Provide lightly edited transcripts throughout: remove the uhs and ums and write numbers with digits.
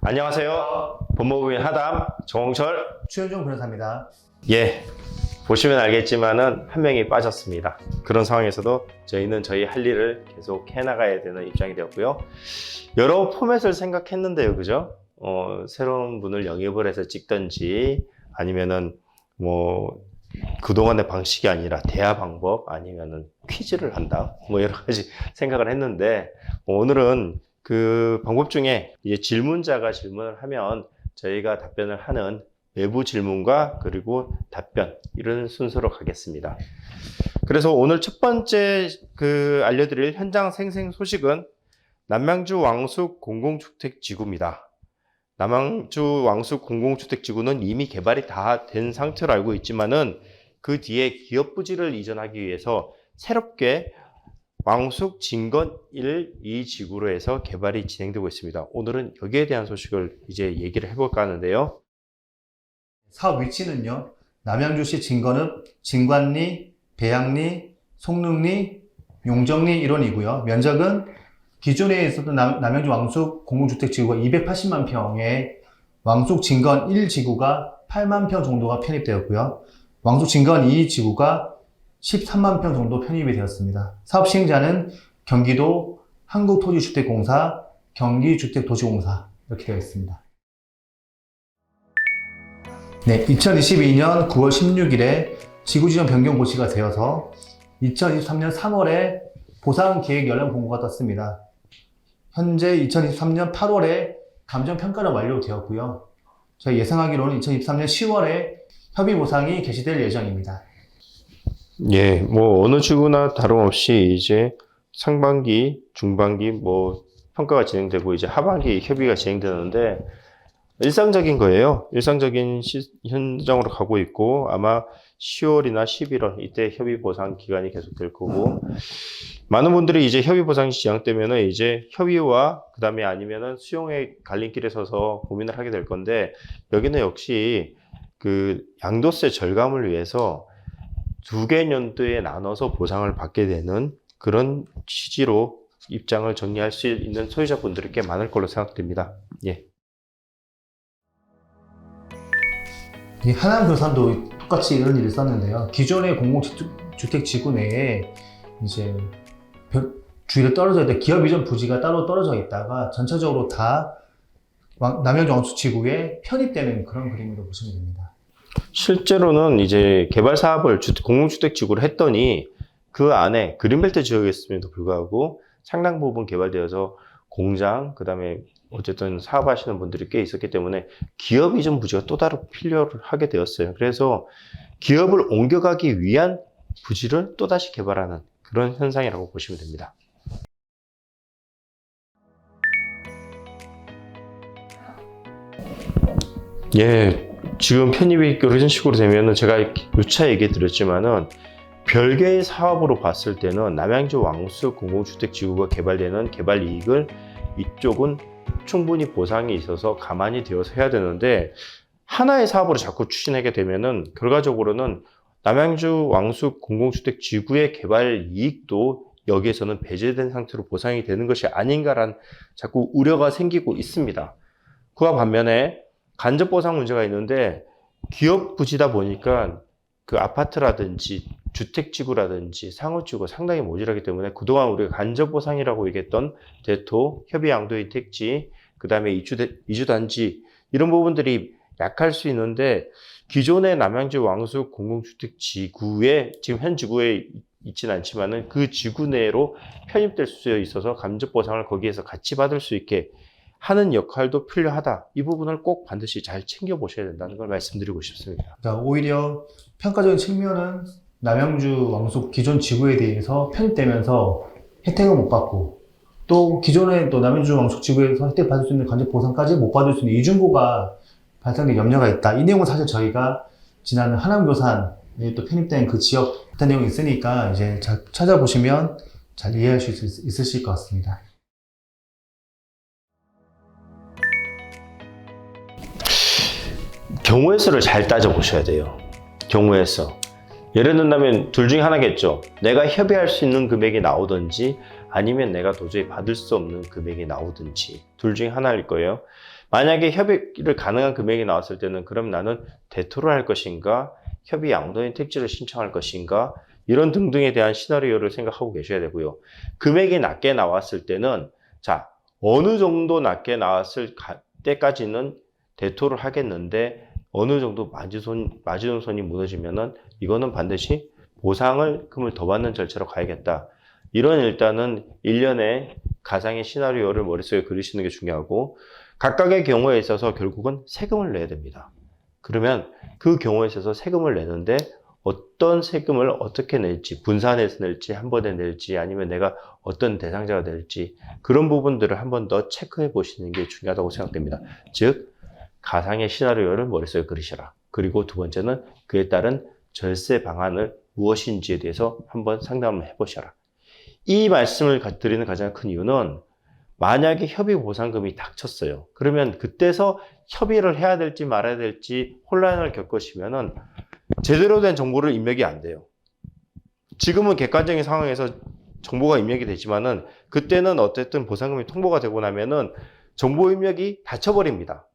안녕하세요. 법무부인 하담 정홍철. 최현종 변호사입니다. 보시면 알겠지만은 한 명이 빠졌습니다. 그런 상황에서도 저희는 저희 할 일을 계속 해나가야 되는 입장이 되었고요. 여러 포맷을 생각했는데요, 그죠? 새로운 분을 영입을 해서 찍든지 아니면은 그동안의 방식이 아니라 대화 방법 아니면은 퀴즈를 한다, 여러 가지 생각을 했는데, 오늘은 그 방법 중에 이제 질문자가 질문을 하면 저희가 답변을 하는 외부 질문과 그리고 답변, 이런 순서로 가겠습니다. 그래서 오늘 첫 번째 알려드릴 현장 생생 소식은 남양주 왕숙 공공주택지구입니다. 남양주 왕숙 공공주택지구는 이미 개발이 다 된 상태로 알고 있지만은 그 뒤에 기업 부지를 이전하기 위해서 새롭게 왕숙 진건 1, 2지구로 해서 개발이 진행되고 있습니다. 오늘은 여기에 대한 소식을 이제 얘기를 해볼까 하는데요. 사업 위치는요, 남양주시 진건읍 진관리, 배양리, 송릉리, 용정리 일원이고요. 면적은 기존에 있었던 남양주 왕숙 공공주택지구가 280만 평에 왕숙 진건 1지구가 8만 평 정도가 편입되었고요. 왕숙 진건 2지구가 13만 평 정도 편입이 되었습니다. 사업 시행자는 경기도 한국토지주택공사, 경기주택도시공사 이렇게 되어 있습니다. 네, 2022년 9월 16일에 지구지정 변경 고시가 되어서 2023년 3월에 보상계획 연락 공고가 떴습니다. 현재 2023년 8월에 감정평가는 완료되었고요. 저희 예상하기로는 2023년 10월에 협의 보상이 개시될 예정입니다. 어느 지구나 다름없이 이제 상반기, 중반기 평가가 진행되고 이제 하반기 협의가 진행되는데 일상적인 거예요. 일상적인 현장으로 가고 있고 아마 10월이나 11월 이때 협의 보상 기간이 계속될 거고, 많은 분들이 이제 협의 보상이 지연되면은 이제 협의와 그 다음에 아니면은 수용의 갈림길에 서서 고민을 하게 될 건데, 여기는 역시 그 양도세 절감을 위해서 두 개 연도에 나눠서 보상을 받게 되는 그런 취지로 입장을 정리할 수 있는 소유자분들이 꽤 많을 걸로 생각됩니다. 이 하남 교산도 똑같이 이런 일을 썼는데요. 기존의 공공주택지구 내에 이제 주위로 떨어져 있다, 기업 이전 부지가 따로 떨어져 있다가 전체적으로 다 남양주 왕숙지구에 편입되는 그런 그림으로 보시면 됩니다. 실제로는 이제 개발 사업을 공공주택지구로 했더니 그 안에 그린벨트 지역이었음에도 불구하고 상당 부분 개발되어서 공장, 그 다음에 어쨌든 사업하시는 분들이 꽤 있었기 때문에 기업 이전 부지가 또 다른 필요를 하게 되었어요. 그래서 기업을 옮겨가기 위한 부지를 또다시 개발하는 그런 현상이라고 보시면 됩니다. 지금 편입이 이런 식으로 되면은 제가 누차 얘기 드렸지만은 별개의 사업으로 봤을 때는 남양주 왕숙 공공주택지구가 개발되는 개발 이익을 이쪽은 충분히 보상이 있어서 가만히 되어서 해야 되는데, 하나의 사업으로 자꾸 추진하게 되면은 결과적으로는 남양주 왕숙 공공주택지구의 개발 이익도 여기에서는 배제된 상태로 보상이 되는 것이 아닌가라는 자꾸 우려가 생기고 있습니다. 그와 반면에 간접 보상 문제가 있는데, 기업 부지다 보니까 그 아파트라든지 주택지구라든지 상호지구가 상당히 모자라기 때문에 그동안 우리가 간접 보상이라고 얘기했던 대토, 협의 양도인 택지, 그 다음에 이주단지 이런 부분들이 약할 수 있는데, 기존의 남양주 왕숙 공공주택지구에 지금 현 지구에 있지는 않지만은 그 지구 내로 편입될 수 있어서 간접 보상을 거기에서 같이 받을 수 있게 하는 역할도 필요하다. 이 부분을 꼭 반드시 잘 챙겨보셔야 된다는 걸 말씀드리고 싶습니다. 그러니까 오히려 평가적인 측면은 남양주 왕숙 기존 지구에 대해서 편입되면서 혜택을 못 받고, 또 기존에 또 남양주 왕숙 지구에서 혜택 받을 수 있는 간접 보상까지 못 받을 수 있는 이중고가 발생될 염려가 있다. 이 내용은 사실 저희가 지난 하남교산에 또 편입된 그 지역 같은 내용이 있으니까 이제 잘 찾아보시면 잘 이해하실 수 있으실 것 같습니다. 경우의 수를 잘 따져보셔야 돼요. 경우의 수. 예를 든다면 둘 중에 하나겠죠. 내가 협의할 수 있는 금액이 나오든지 아니면 내가 도저히 받을 수 없는 금액이 나오든지 둘 중에 하나일 거예요. 만약에 협의를 가능한 금액이 나왔을 때는 그럼 나는 대토를 할 것인가, 협의 양도인 택지를 신청할 것인가, 이런 등등에 대한 시나리오를 생각하고 계셔야 되고요. 금액이 낮게 나왔을 때는 자, 어느 정도 낮게 나왔을 때까지는 대토를 하겠는데 어느 정도 마지노선이 무너지면은 이거는 반드시 보상을 금을 더 받는 절차로 가야겠다. 이런 일단은 일련의 가상의 시나리오를 머릿속에 그리시는 게 중요하고 각각의 경우에 있어서 결국은 세금을 내야 됩니다. 그러면 그 경우에 있어서 세금을 내는데 어떤 세금을 어떻게 낼지, 분산해서 낼지, 한 번에 낼지, 아니면 내가 어떤 대상자가 될지 그런 부분들을 한 번 더 체크해 보시는 게 중요하다고 생각됩니다. 즉, 가상의 시나리오를 머릿속에 그리셔라. 그리고 두 번째는 그에 따른 절세 방안을 무엇인지에 대해서 한번 상담을 해보셔라. 이 말씀을 드리는 가장 큰 이유는 만약에 협의 보상금이 닥쳤어요. 그러면 그때서 협의를 해야 될지 말아야 될지 혼란을 겪으시면은 제대로 된 정보를 입력이 안 돼요. 지금은 객관적인 상황에서 정보가 입력이 되지만은 그때는 어쨌든 보상금이 통보가 되고 나면은 정보 입력이 닫혀버립니다.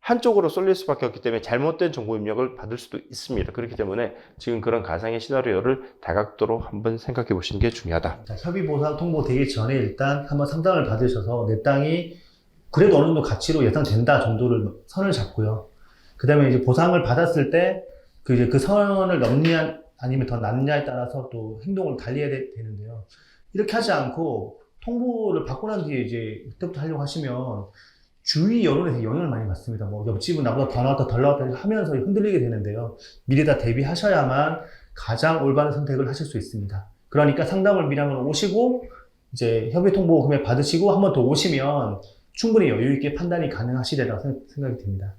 한쪽으로 쏠릴 수밖에 없기 때문에 잘못된 정보 입력을 받을 수도 있습니다. 그렇기 때문에 지금 그런 가상의 시나리오를 다각도로 한번 생각해 보시는 게 중요하다. 자, 협의 보상 통보 되기 전에 일단 한번 상담을 받으셔서 내 땅이 그래도 어느 정도 가치로 예상된다 정도를 선을 잡고요. 그 다음에 이제 보상을 받았을 때 그 선을 넘냐 아니면 더 낮냐에 따라서 또 행동을 달리해야 되는데요. 이렇게 하지 않고 통보를 받고 난 뒤에 이제 그때부터 하려고 하시면 주위 여론에서 영향을 많이 받습니다. 뭐 옆집은 나보다 더 나왔다 덜 나왔다 하면서 흔들리게 되는데요. 미리 다 대비하셔야만 가장 올바른 선택을 하실 수 있습니다. 그러니까 상담을 미리 한번 오시고 이제 협의 통보 금액 받으시고 한 번 더 오시면 충분히 여유 있게 판단이 가능하시리라고 생각이 듭니다.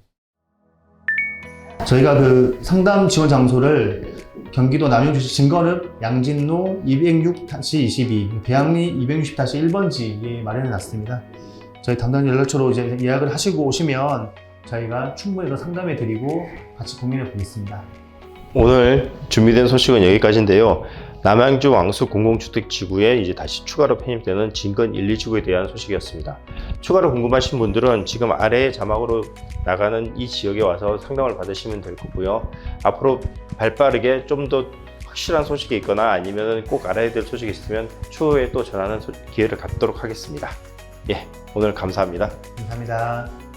저희가 그 상담 지원 장소를 경기도 남양주시 진건읍 양진로 206-22 배양리 260-1번지에 마련해 놨습니다. 저희 담당 연락처로 이제 예약을 하시고 오시면 저희가 충분히 더 상담해 드리고 같이 고민해 보겠습니다. 오늘 준비된 소식은 여기까지인데요. 남양주 왕수 공공주택지구에 이제 다시 추가로 편입되는 진건 1, 2지구에 대한 소식이었습니다. 추가로 궁금하신 분들은 지금 아래 자막으로 나가는 이 지역에 와서 상담을 받으시면 될 거고요. 앞으로 발빠르게 좀 더 확실한 소식이 있거나 아니면 꼭 알아야 될 소식이 있으면 추후에 또 전하는 기회를 갖도록 하겠습니다. 예, 오늘 감사합니다. 감사합니다.